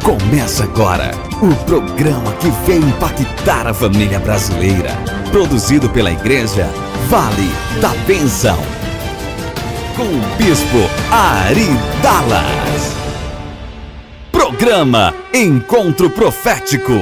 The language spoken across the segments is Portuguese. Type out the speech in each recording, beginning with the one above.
Começa agora o programa que vem impactar a família brasileira. Produzido pela Igreja Vale da Bênção. Com o Bispo Ari Dallas. Programa Encontro Profético.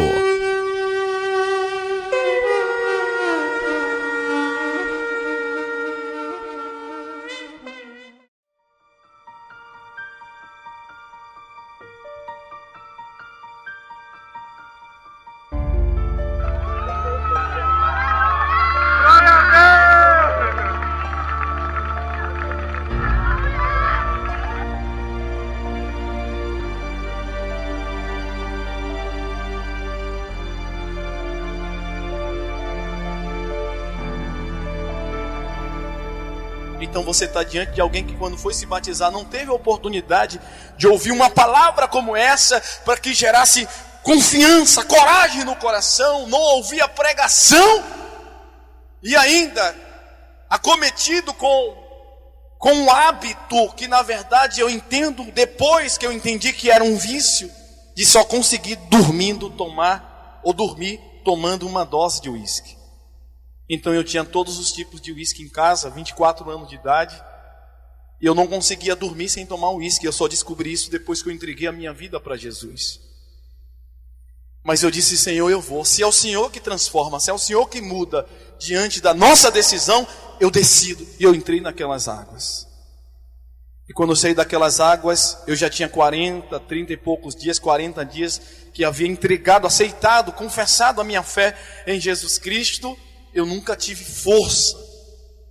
Então você está diante de alguém que quando foi se batizar não teve a oportunidade de ouvir uma palavra como essa, para que gerasse confiança, coragem no coração, não ouvia a pregação e ainda acometido com um hábito que na verdade eu entendo, depois que eu entendi que era um vício, de só conseguir dormindo tomar, ou dormir tomando uma dose de uísque. Então eu tinha todos os tipos de uísque em casa, 24 anos de idade, e eu não conseguia dormir sem tomar uísque. Eu só descobri isso depois que eu entreguei a minha vida para Jesus. Mas eu disse: Senhor, eu vou. Se é o Senhor que transforma, se é o Senhor que muda, diante da nossa decisão, eu decido. E eu entrei naquelas águas. E quando eu saí daquelas águas, eu já tinha 30 e poucos dias, 40 dias, que havia entregado, aceitado, confessado a minha fé em Jesus Cristo. Eu nunca tive força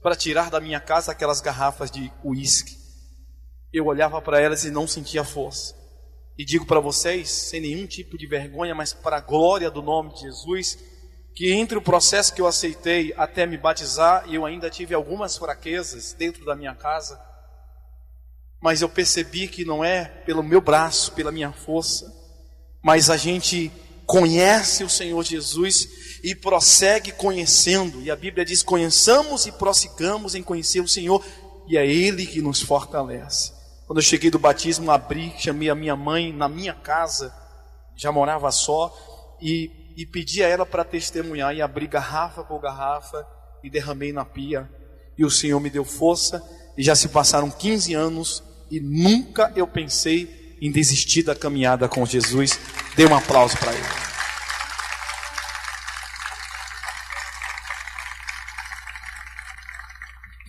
para tirar da minha casa aquelas garrafas de uísque. Eu olhava para elas e não sentia força. E digo para vocês, sem nenhum tipo de vergonha, mas para a glória do nome de Jesus, que entre o processo que eu aceitei até me batizar, eu ainda tive algumas fraquezas dentro da minha casa. Mas eu percebi que não é pelo meu braço, pela minha força, mas a gente conhece o Senhor Jesus e prossegue conhecendo, e a Bíblia diz: conheçamos e prossigamos em conhecer o Senhor, e é Ele que nos fortalece. Quando eu cheguei do batismo, abri, chamei a minha mãe na minha casa, já morava só, e pedi a ela para testemunhar, e abri garrafa por garrafa, e derramei na pia, e o Senhor me deu força, e já se passaram 15 anos, e nunca eu pensei em desistir da caminhada com Jesus. Dê um aplauso para Ele.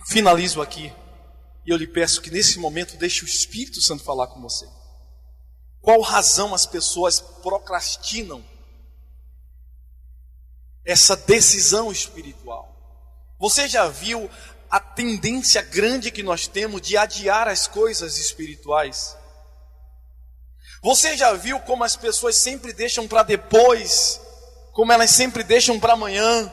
Finalizo aqui, e eu lhe peço que nesse momento deixe o Espírito Santo falar com você. Qual razão as pessoas procrastinam essa decisão espiritual? Você já viu a tendência grande que nós temos de adiar as coisas espirituais? Você já viu como as pessoas sempre deixam para depois, como elas sempre deixam para amanhã,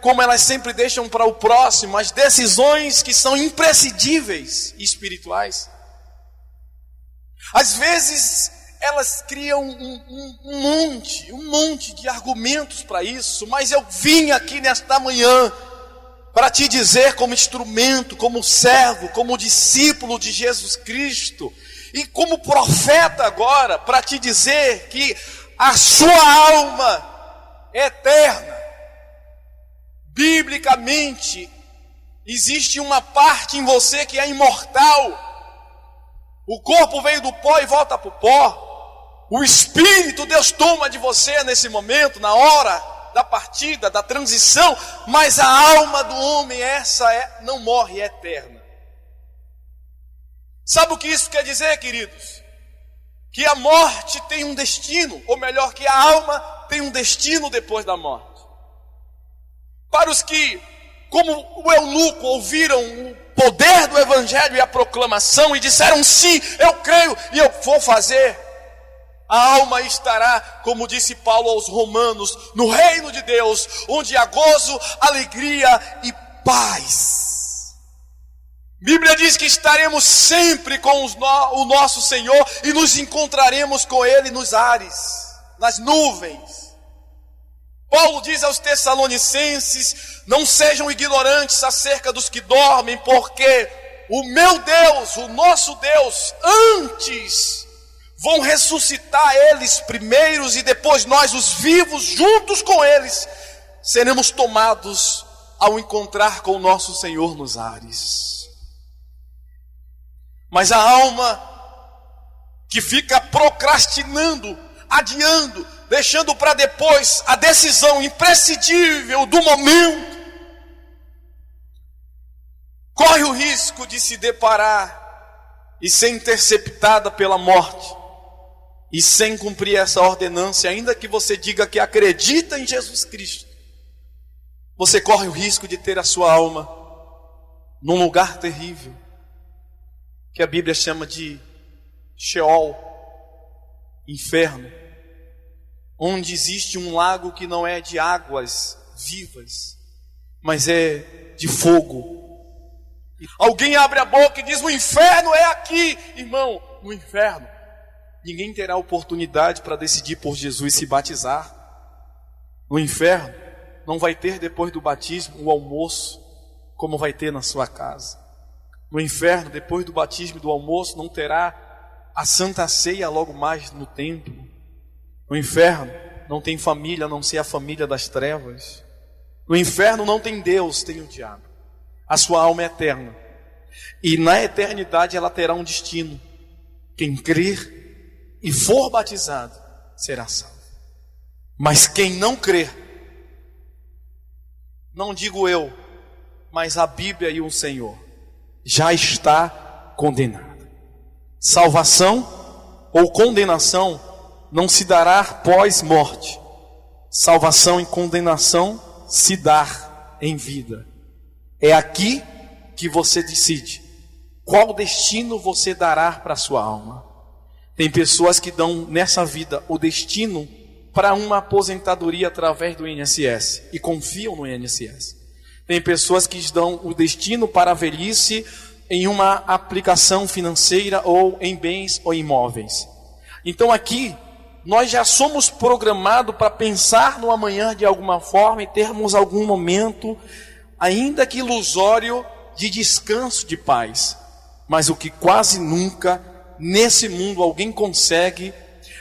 como elas sempre deixam para o próximo as decisões que são imprescindíveis espirituais? Às vezes elas criam um monte de argumentos para isso, mas eu vim aqui nesta manhã para te dizer, como instrumento, como servo, como discípulo de Jesus Cristo, e como profeta agora, para te dizer que a sua alma é eterna. Biblicamente, existe uma parte em você que é imortal. O corpo veio do pó e volta para o pó. O Espírito Deus toma de você nesse momento, na hora da partida, da transição. Mas a alma do homem, não morre, é eterna. Sabe o que isso quer dizer, queridos? Que a morte tem um destino, ou melhor, que a alma tem um destino depois da morte. Para os que, como o eunuco, ouviram o poder do Evangelho e a proclamação e disseram: sim, eu creio e eu vou fazer, a alma estará, como disse Paulo aos Romanos, no reino de Deus, onde há gozo, alegria e paz. Bíblia diz que estaremos sempre com o nosso Senhor e nos encontraremos com Ele nos ares, nas nuvens. Paulo diz aos Tessalonicenses: não sejam ignorantes acerca dos que dormem, porque o meu Deus, o nosso Deus, antes vão ressuscitar eles primeiros, e depois nós, os vivos, juntos com eles, seremos tomados ao encontrar com o nosso Senhor nos ares. Mas a alma que fica procrastinando, adiando, deixando para depois a decisão imprescindível do momento, corre o risco de se deparar e ser interceptada pela morte, e sem cumprir essa ordenança, ainda que você diga que acredita em Jesus Cristo, você corre o risco de ter a sua alma num lugar terrível, que a Bíblia chama de Sheol, inferno, onde existe um lago que não é de águas vivas, mas é de fogo. Alguém abre a boca e diz: o inferno é aqui. Irmão, no inferno ninguém terá oportunidade para decidir por Jesus se batizar. No inferno não vai ter depois do batismo o almoço, como vai ter na sua casa. No inferno, depois do batismo e do almoço, não terá a Santa Ceia logo mais no templo. No inferno não tem família a não ser a família das trevas. No inferno não tem Deus, tem o diabo. A sua alma é eterna, e na eternidade ela terá um destino. Quem crer e for batizado será salvo. Mas quem não crer, não digo eu, mas a Bíblia e o Senhor, já está condenado. Salvação ou condenação não se dará pós-morte. Salvação e condenação se dá em vida. É aqui que você decide qual destino você dará para a sua alma. Tem pessoas que dão nessa vida o destino para uma aposentadoria através do INSS e confiam no INSS. Tem pessoas que dão o destino para a velhice em uma aplicação financeira ou em bens ou imóveis. Então aqui nós já somos programados para pensar no amanhã de alguma forma e termos algum momento, ainda que ilusório, de descanso, de paz. Mas o que quase nunca nesse mundo alguém consegue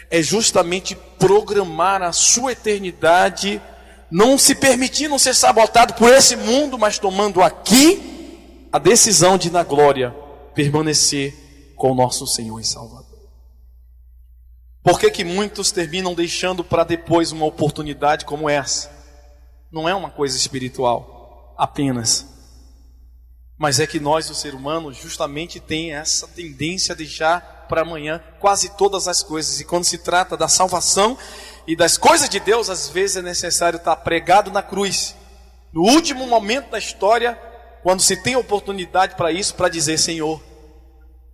é justamente programar a sua eternidade, não se permitindo ser sabotado por esse mundo, mas tomando aqui a decisão de, na glória, permanecer com o nosso Senhor e Salvador. Por que muitos terminam deixando para depois uma oportunidade como essa? Não é uma coisa espiritual apenas, mas é que nós, o ser humano, justamente tem essa tendência a deixar para amanhã quase todas as coisas. E quando se trata da salvação e das coisas de Deus, às vezes é necessário estar pregado na cruz, no último momento da história, quando se tem oportunidade para isso, para dizer: Senhor,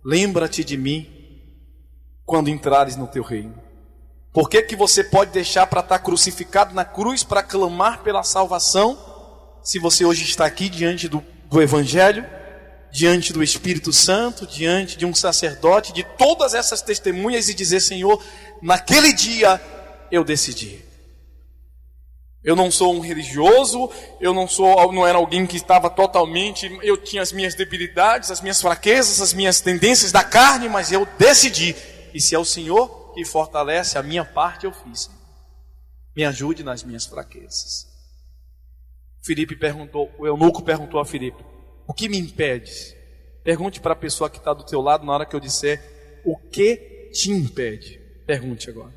lembra-te de mim quando entrares no teu reino. Por que você pode deixar para estar crucificado na cruz, para clamar pela salvação, se você hoje está aqui diante do Evangelho, diante do Espírito Santo, diante de um sacerdote, de todas essas testemunhas, e dizer: Senhor, naquele dia eu decidi. Eu não sou um religioso, eu não era alguém que estava totalmente, eu tinha as minhas debilidades, as minhas fraquezas, as minhas tendências da carne, mas eu decidi. E se é o Senhor que fortalece, a minha parte eu fiz. Me ajude nas minhas fraquezas. O eunuco perguntou a Filipe: o que me impede? Pergunte para a pessoa que está do teu lado na hora que eu disser: o que te impede? Pergunte agora.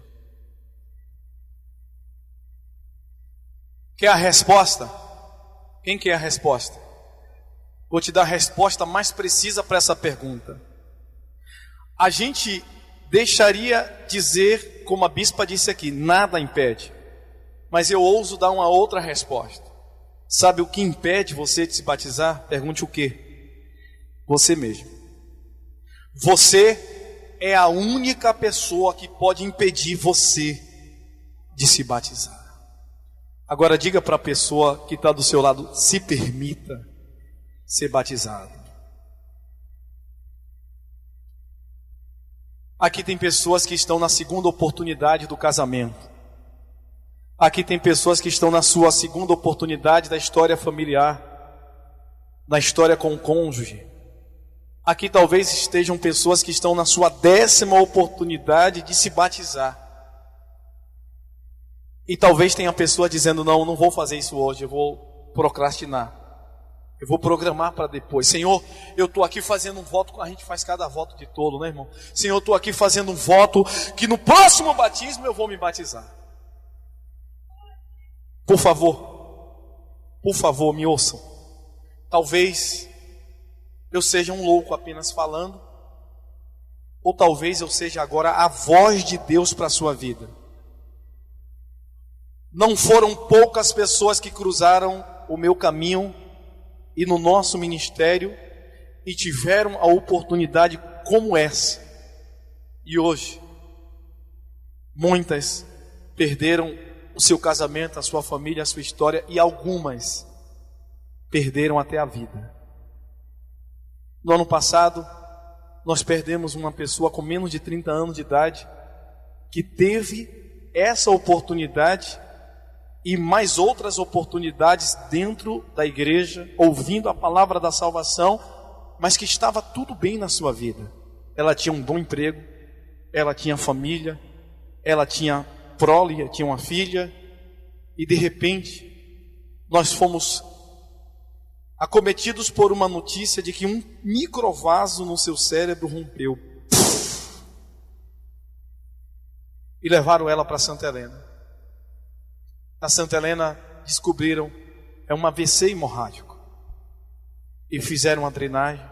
Quer a resposta? Quem quer a resposta? Vou te dar a resposta mais precisa para essa pergunta. A gente deixaria dizer, como a bispa disse aqui, nada impede. Mas eu ouso dar uma outra resposta. Sabe o que impede você de se batizar? Pergunte o quê? Você mesmo. Você é a única pessoa que pode impedir você de se batizar. Agora diga para a pessoa que está do seu lado: se permita ser batizado. Aqui tem pessoas que estão na segunda oportunidade do casamento. Aqui tem pessoas que estão na sua segunda oportunidade da história familiar, na história com o cônjuge. Aqui talvez estejam pessoas que estão na sua 10ª oportunidade de se batizar. E talvez tenha pessoa dizendo, não vou fazer isso hoje, eu vou procrastinar. Eu vou programar para depois. Senhor, eu estou aqui fazendo um voto, a gente faz cada voto de tolo, né, irmão? Senhor, eu estou aqui fazendo um voto que no próximo batismo eu vou me batizar. Por favor, me ouçam. Talvez eu seja um louco apenas falando, ou talvez eu seja agora a voz de Deus para a sua vida. Não foram poucas pessoas que cruzaram o meu caminho e no nosso ministério e tiveram a oportunidade como essa. E hoje, muitas perderam o seu casamento, a sua família, a sua história, e algumas perderam até a vida. No ano passado, nós perdemos uma pessoa com menos de 30 anos de idade, que teve essa oportunidade e mais outras oportunidades dentro da igreja, ouvindo a palavra da salvação, mas que estava tudo bem na sua vida. Ela tinha um bom emprego, ela tinha família, ela tinha prole, tinha uma filha, e de repente nós fomos acometidos por uma notícia de que um microvaso no seu cérebro rompeu. E levaram ela para Santa Helena. Na Santa Helena descobriram, é um AVC hemorrágico. E fizeram uma drenagem.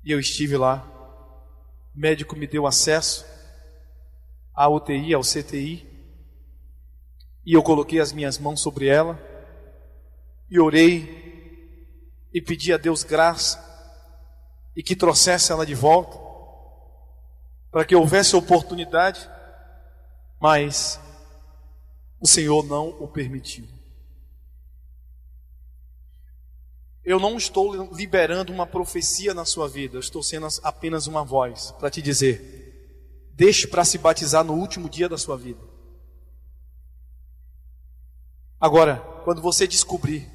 E eu estive lá. O médico me deu acesso à UTI, ao CTI. E eu coloquei as minhas mãos sobre ela. E orei. E pedi a Deus graça. E que trouxesse ela de volta. Para que houvesse oportunidade. Mas o Senhor não o permitiu. Eu não estou liberando uma profecia na sua vida. Eu estou sendo apenas uma voz para te dizer: deixe para se batizar no último dia da sua vida. Agora, quando você descobrir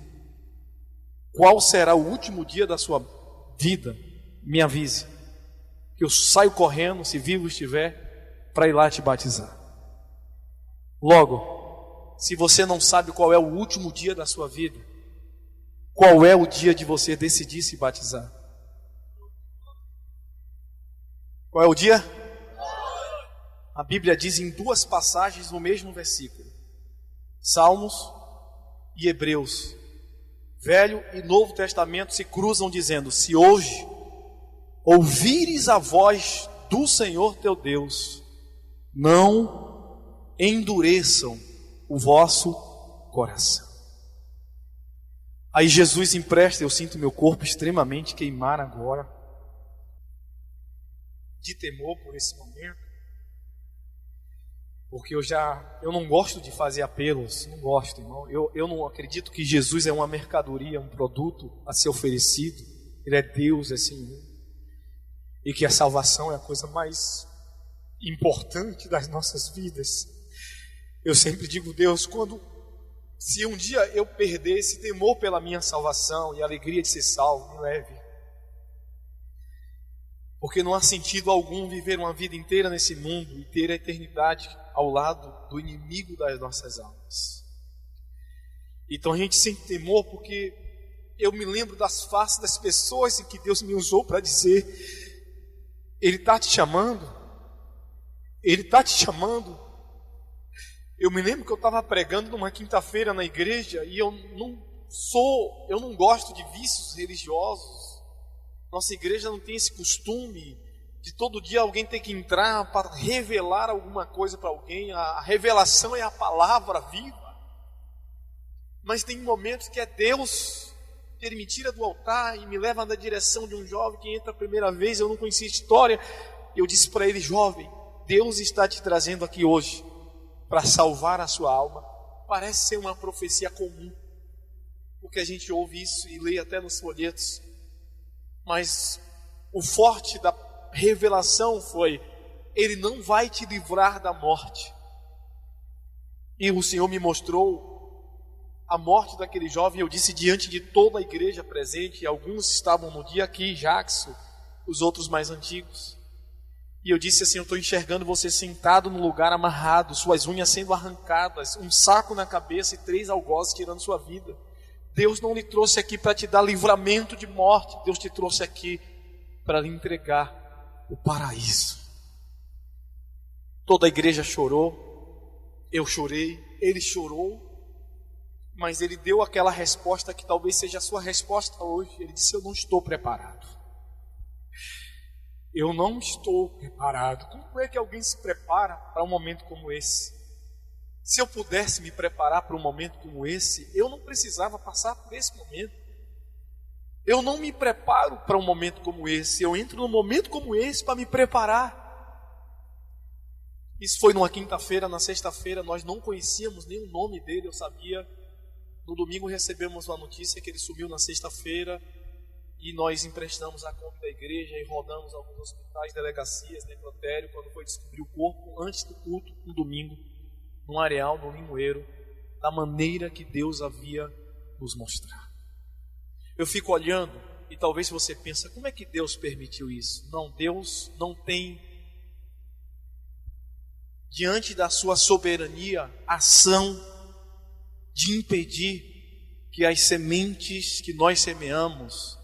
qual será o último dia da sua vida, me avise, que eu saio correndo, se vivo estiver, para ir lá te batizar. Logo, se você não sabe qual é o último dia da sua vida, qual é o dia de você decidir se batizar? Qual é o dia? A Bíblia diz em 2 passagens no mesmo versículo, Salmos e Hebreus, Velho e Novo Testamento se cruzam dizendo: se hoje ouvires a voz do Senhor teu Deus, não endureçam o vosso coração. Aí Jesus empresta, eu sinto meu corpo extremamente queimar agora, de temor por esse momento, porque eu não gosto de fazer apelos, não gosto, irmão. Eu não acredito que Jesus é uma mercadoria, um produto a ser oferecido. Ele é Deus, é Senhor, e que a salvação é a coisa mais importante das nossas vidas. Eu sempre digo: Deus, se um dia eu perder esse temor pela minha salvação e a alegria de ser salvo, me leve. Porque não há sentido algum viver uma vida inteira nesse mundo e ter a eternidade ao lado do inimigo das nossas almas. Então a gente sente temor porque eu me lembro das faces das pessoas em que Deus me usou para dizer: Ele está te chamando, Ele está te chamando. Eu me lembro que eu estava pregando numa quinta-feira na igreja e eu não gosto de vícios religiosos. Nossa igreja não tem esse costume de todo dia alguém ter que entrar para revelar alguma coisa para alguém. A revelação é a palavra viva. Mas tem momentos que é Deus que Ele me tira do altar e me leva na direção de um jovem que entra a primeira vez. Eu não conhecia a história. Eu disse para ele: jovem, Deus está te trazendo aqui hoje para salvar a sua alma. Parece ser uma profecia comum, porque a gente ouve isso e lê até nos folhetos. Mas o forte da revelação foi: Ele não vai te livrar da morte. E o Senhor me mostrou a morte daquele jovem, eu disse diante de toda a igreja presente, e alguns estavam no dia aqui, Jackson, os outros mais antigos. E eu disse assim: eu estou enxergando você sentado no lugar amarrado, suas unhas sendo arrancadas, um saco na cabeça e 3 algozes tirando sua vida. Deus não lhe trouxe aqui para te dar livramento de morte, Deus te trouxe aqui para lhe entregar o paraíso. Toda a igreja chorou, eu chorei, ele chorou, mas ele deu aquela resposta que talvez seja a sua resposta hoje. Ele disse: eu não estou preparado. Eu não estou preparado. Como é que alguém se prepara para um momento como esse? Se eu pudesse me preparar para um momento como esse, eu não precisava passar por esse momento. Eu não me preparo para um momento como esse. Eu entro num momento como esse para me preparar. Isso foi numa quinta-feira. Na sexta-feira nós não conhecíamos nem o nome dele, eu sabia. No domingo recebemos uma notícia que ele sumiu na sexta-feira. E nós emprestamos a Kombi da igreja e rodamos alguns hospitais, delegacias, necrotério, quando foi descobrir o corpo antes do culto, no domingo, num areal, no limoeiro, da maneira que Deus havia nos mostrado. Eu fico olhando e talvez você pense: como é que Deus permitiu isso? Não, Deus não tem, diante da sua soberania, ação de impedir que as sementes que nós semeamos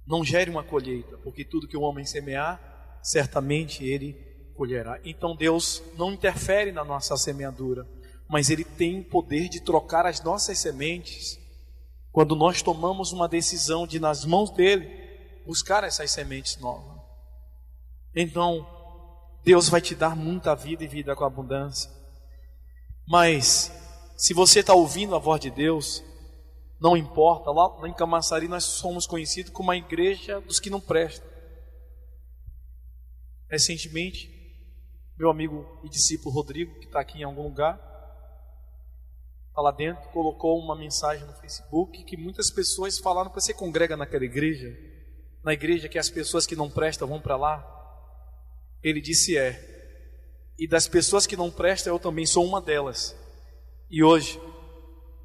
não gere uma colheita, porque tudo que o homem semear, certamente ele colherá. Então Deus não interfere na nossa semeadura, mas Ele tem o poder de trocar as nossas sementes, quando nós tomamos uma decisão de, nas mãos dEle, buscar essas sementes novas. Então, Deus vai te dar muita vida e vida com abundância. Mas, se você está ouvindo a voz de Deus, não importa, lá em Camaçari nós somos conhecidos como a igreja dos que não prestam. Recentemente, meu amigo e discípulo Rodrigo, que está aqui em algum lugar, está lá dentro, colocou uma mensagem no Facebook que muitas pessoas falaram: para você congrega naquela igreja, na igreja que as pessoas que não prestam vão para lá. Ele disse: e das pessoas que não prestam eu também sou uma delas. E hoje,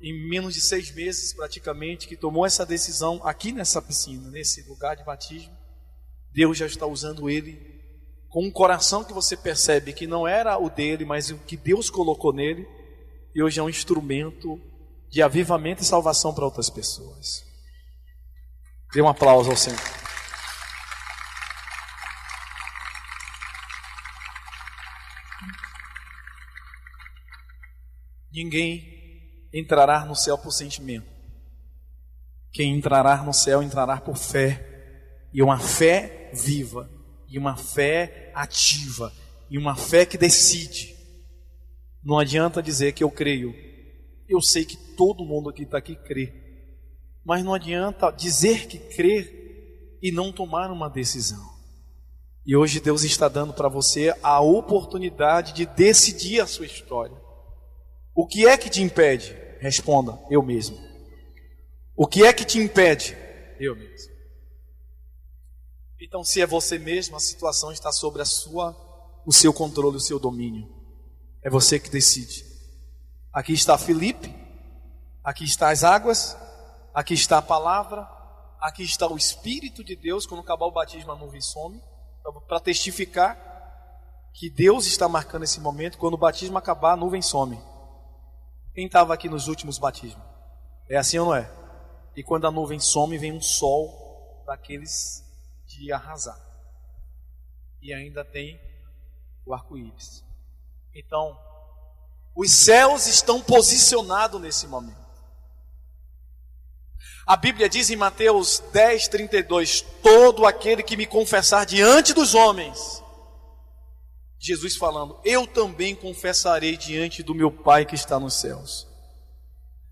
em menos de 6 meses praticamente, que tomou essa decisão aqui nessa piscina, nesse lugar de batismo, Deus já está usando ele com um coração que você percebe que não era o dele, mas o que Deus colocou nele, e hoje é um instrumento de avivamento e salvação para outras pessoas. Dê um aplauso ao Senhor. Ninguém entrará no céu por sentimento. Quem entrará no céu entrará por fé, e uma fé viva, e uma fé ativa, e uma fé que decide. Não adianta dizer que eu creio. Eu sei que todo mundo que está aqui crê, mas não adianta dizer que crê e não tomar uma decisão. E hoje Deus está dando para você a oportunidade de decidir a sua história. O que é que te impede? Responda: eu mesmo. O que é que te impede? Eu mesmo. Então, se é você mesmo, a situação está sobre o seu controle, o seu domínio. É você que decide. Aqui está Filipe, aqui está as águas, aqui está a palavra, aqui está o Espírito de Deus. Quando acabar o batismo, a nuvem some, para testificar que Deus está marcando esse momento. Quando o batismo acabar, a nuvem some. Quem estava aqui nos últimos batismos? É assim ou não é? E quando a nuvem some, vem um sol daqueles de arrasar. E ainda tem o arco-íris. Então, os céus estão posicionados nesse momento. A Bíblia diz em Mateus 10:32: todo aquele que me confessar diante dos homens, Jesus falando, eu também confessarei diante do meu Pai que está nos céus.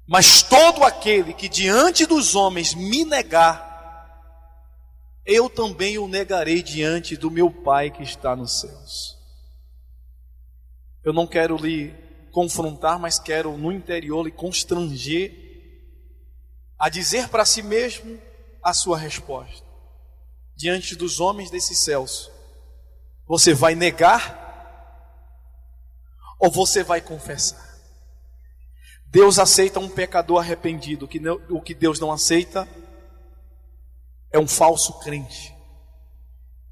Mas todo aquele que diante dos homens me negar, eu também o negarei diante do meu Pai que está nos céus. Eu não quero lhe confrontar, mas quero no interior lhe constranger a dizer para si mesmo a sua resposta. Diante dos homens desses céus, você vai negar ou você vai confessar? Deus aceita um pecador arrependido. O que Deus não aceita é um falso crente.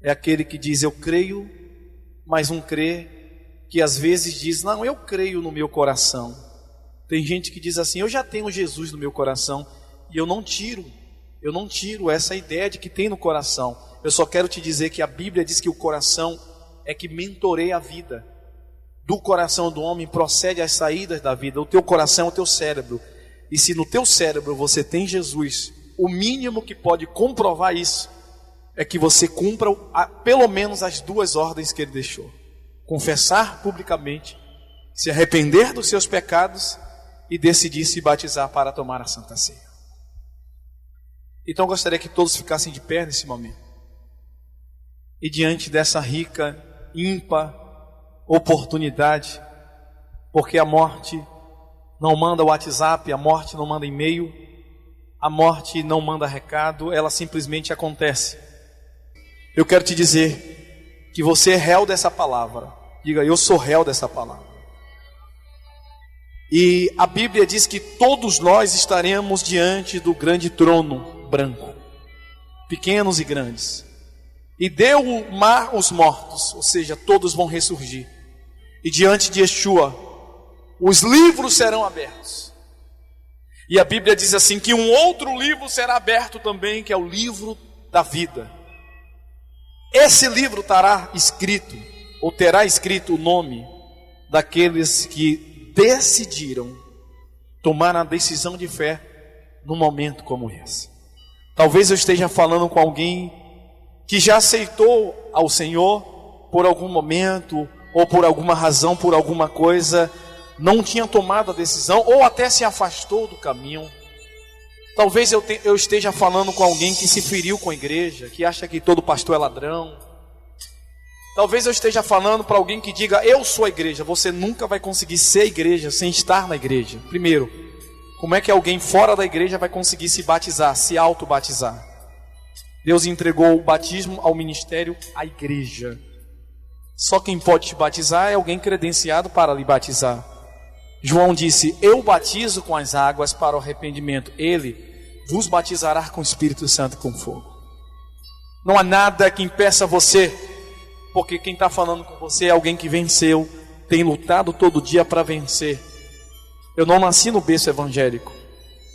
É aquele que diz eu creio, mas não crê, que às vezes diz não, eu creio no meu coração. Tem gente que diz assim, eu já tenho Jesus no meu coração, e eu não tiro essa ideia de que tem no coração. Eu só quero te dizer que a Bíblia diz que o coração é que mentoreia a vida. Do coração do homem procede as saídas da vida. O teu coração é o teu cérebro. E se no teu cérebro você tem Jesus, o mínimo que pode comprovar isso é que você cumpra pelo menos as 2 ordens que ele deixou: confessar publicamente, se arrepender dos seus pecados e decidir se batizar para tomar a Santa Ceia. Então eu gostaria que todos ficassem de pé nesse momento. E diante dessa rica, ímpar oportunidade, porque a morte não manda WhatsApp, a morte não manda e-mail, a morte não manda recado, ela simplesmente acontece. Eu quero te dizer que você é réu dessa palavra. Diga, eu sou réu dessa palavra. E a Bíblia diz que todos nós estaremos diante do grande trono branco, pequenos e grandes. E deu o mar os mortos, ou seja, todos vão ressurgir. E diante de Yeshua, os livros serão abertos. E a Bíblia diz assim, que um outro livro será aberto também, que é o livro da vida. Esse livro terá escrito o nome daqueles que decidiram tomar a decisão de fé num momento como esse. Talvez eu esteja falando com alguém que já aceitou ao Senhor por algum momento, ou por alguma razão, por alguma coisa, não tinha tomado a decisão, ou até se afastou do caminho. Talvez eu esteja falando com alguém que se feriu com a igreja, que acha que todo pastor é ladrão. Talvez eu esteja falando para alguém que diga, eu sou a igreja. Você nunca vai conseguir ser a igreja sem estar na igreja. Primeiro, como é que alguém fora da igreja vai conseguir se batizar, se auto-batizar? Deus entregou o batismo ao ministério, à igreja. Só quem pode te batizar é alguém credenciado para lhe batizar. João disse, eu batizo com as águas para o arrependimento. Ele vos batizará com o Espírito Santo e com fogo. Não há nada que impeça você, porque quem está falando com você é alguém que venceu, tem lutado todo dia para vencer. Eu não nasci no berço evangélico.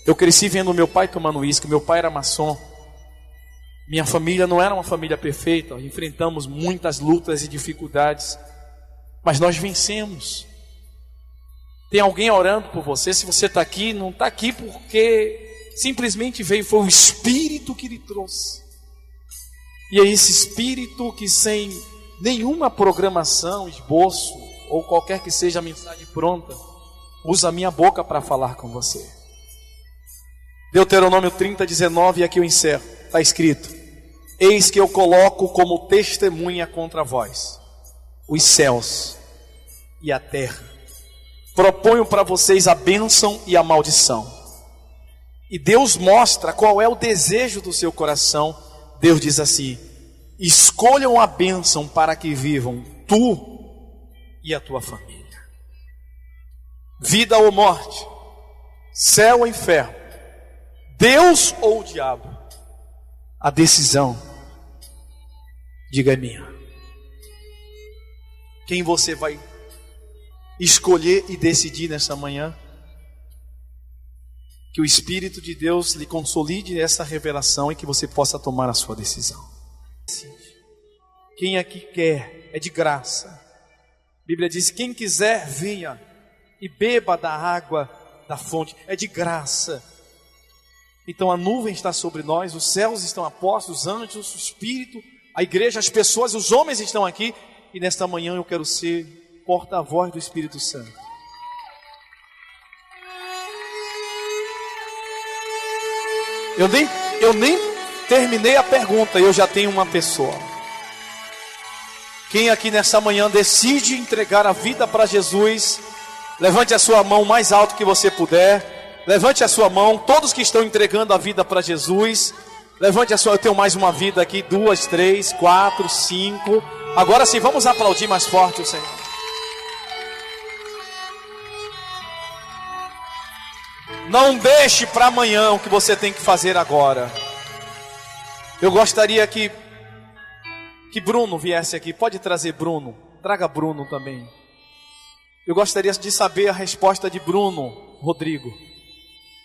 Eu cresci vendo meu pai tomando uísque, meu pai era maçom. Minha família não era uma família perfeita, enfrentamos muitas lutas e dificuldades, mas nós vencemos. Tem alguém orando por você. Se você está aqui, não está aqui porque simplesmente veio, foi o Espírito que lhe trouxe. E é esse Espírito que, sem nenhuma programação, esboço, ou qualquer que seja a mensagem pronta, usa a minha boca para falar com você. Deuteronômio 30:19, e aqui eu encerro. Está escrito, eis que eu coloco como testemunha contra vós os céus e a terra. Proponho para vocês a bênção e a maldição. E Deus mostra qual é o desejo do seu coração. Deus diz assim, escolham a bênção para que vivam tu e a tua família. Vida ou morte, céu ou inferno, Deus ou o diabo, a decisão, diga, é minha. Quem você vai escolher e decidir nessa manhã? Que o Espírito de Deus lhe consolide essa revelação e que você possa tomar a sua decisão. Quem aqui quer, é de graça. A Bíblia diz, quem quiser venha e beba da água da fonte, é de graça. Então a nuvem está sobre nós, os céus estão apostos, os anjos, o Espírito, a igreja, as pessoas, os homens estão aqui. E nesta manhã eu quero ser porta-voz do Espírito Santo. Eu nem terminei a pergunta e eu já tenho uma pessoa. Quem aqui nessa manhã decide entregar a vida para Jesus, levante a sua mão mais alto que você puder. Levante a sua mão, todos que estão entregando a vida para Jesus. Levante a sua, eu tenho mais uma vida aqui, 2, 3, 4, 5. Agora sim, vamos aplaudir mais forte o Senhor. Não deixe para amanhã o que você tem que fazer agora. Eu gostaria que Bruno viesse aqui. Pode trazer Bruno. Traga Bruno também. Eu gostaria de saber a resposta de Bruno Rodrigo.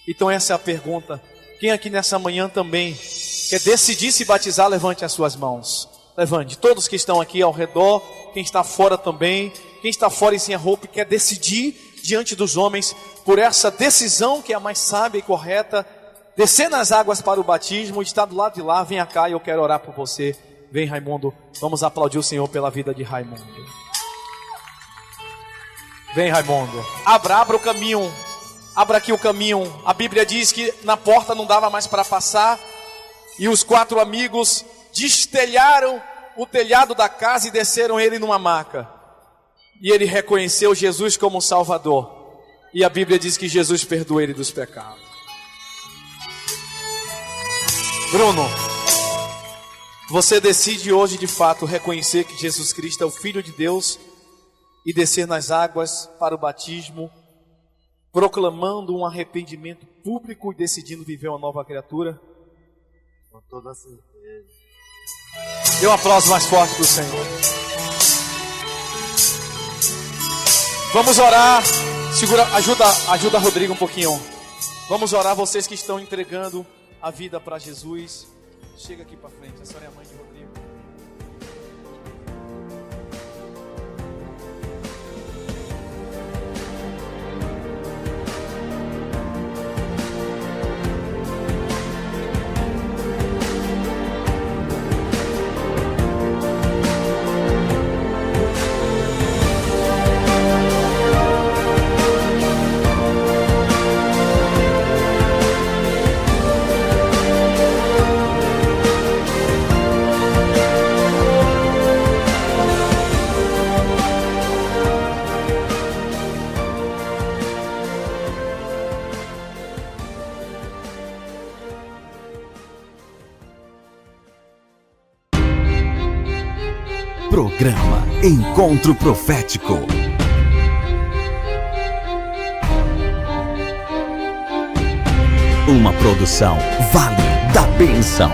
Então essa é a pergunta. Quem aqui nessa manhã também quer decidir se batizar, levante as suas mãos. Levante. Todos que estão aqui ao redor, quem está fora também, quem está fora e sem a roupa, quer decidir diante dos homens por essa decisão que é a mais sábia e correta, descer nas águas para o batismo, está do lado de lá, venha cá e eu quero orar por você. Vem, Raimundo, vamos aplaudir o Senhor pela vida de Raimundo. Vem, Raimundo. Abra o caminho. Abra aqui o caminho. A Bíblia diz que na porta não dava mais para passar. E os 4 amigos destelharam o telhado da casa e desceram ele numa maca. E ele reconheceu Jesus como Salvador. E a Bíblia diz que Jesus perdoou ele dos pecados. Bruno, você decide hoje de fato reconhecer que Jesus Cristo é o Filho de Deus e descer nas águas para o batismo, proclamando um arrependimento público e decidindo viver uma nova criatura? Com toda certeza. Dê um aplauso mais forte para o Senhor. Vamos orar. Segura, ajuda Rodrigo um pouquinho. Vamos orar, vocês que estão entregando a vida para Jesus. Chega aqui para frente, a senhora é a mãe de Rodrigo. Programa Encontro Profético. Uma produção Vale da Bênção.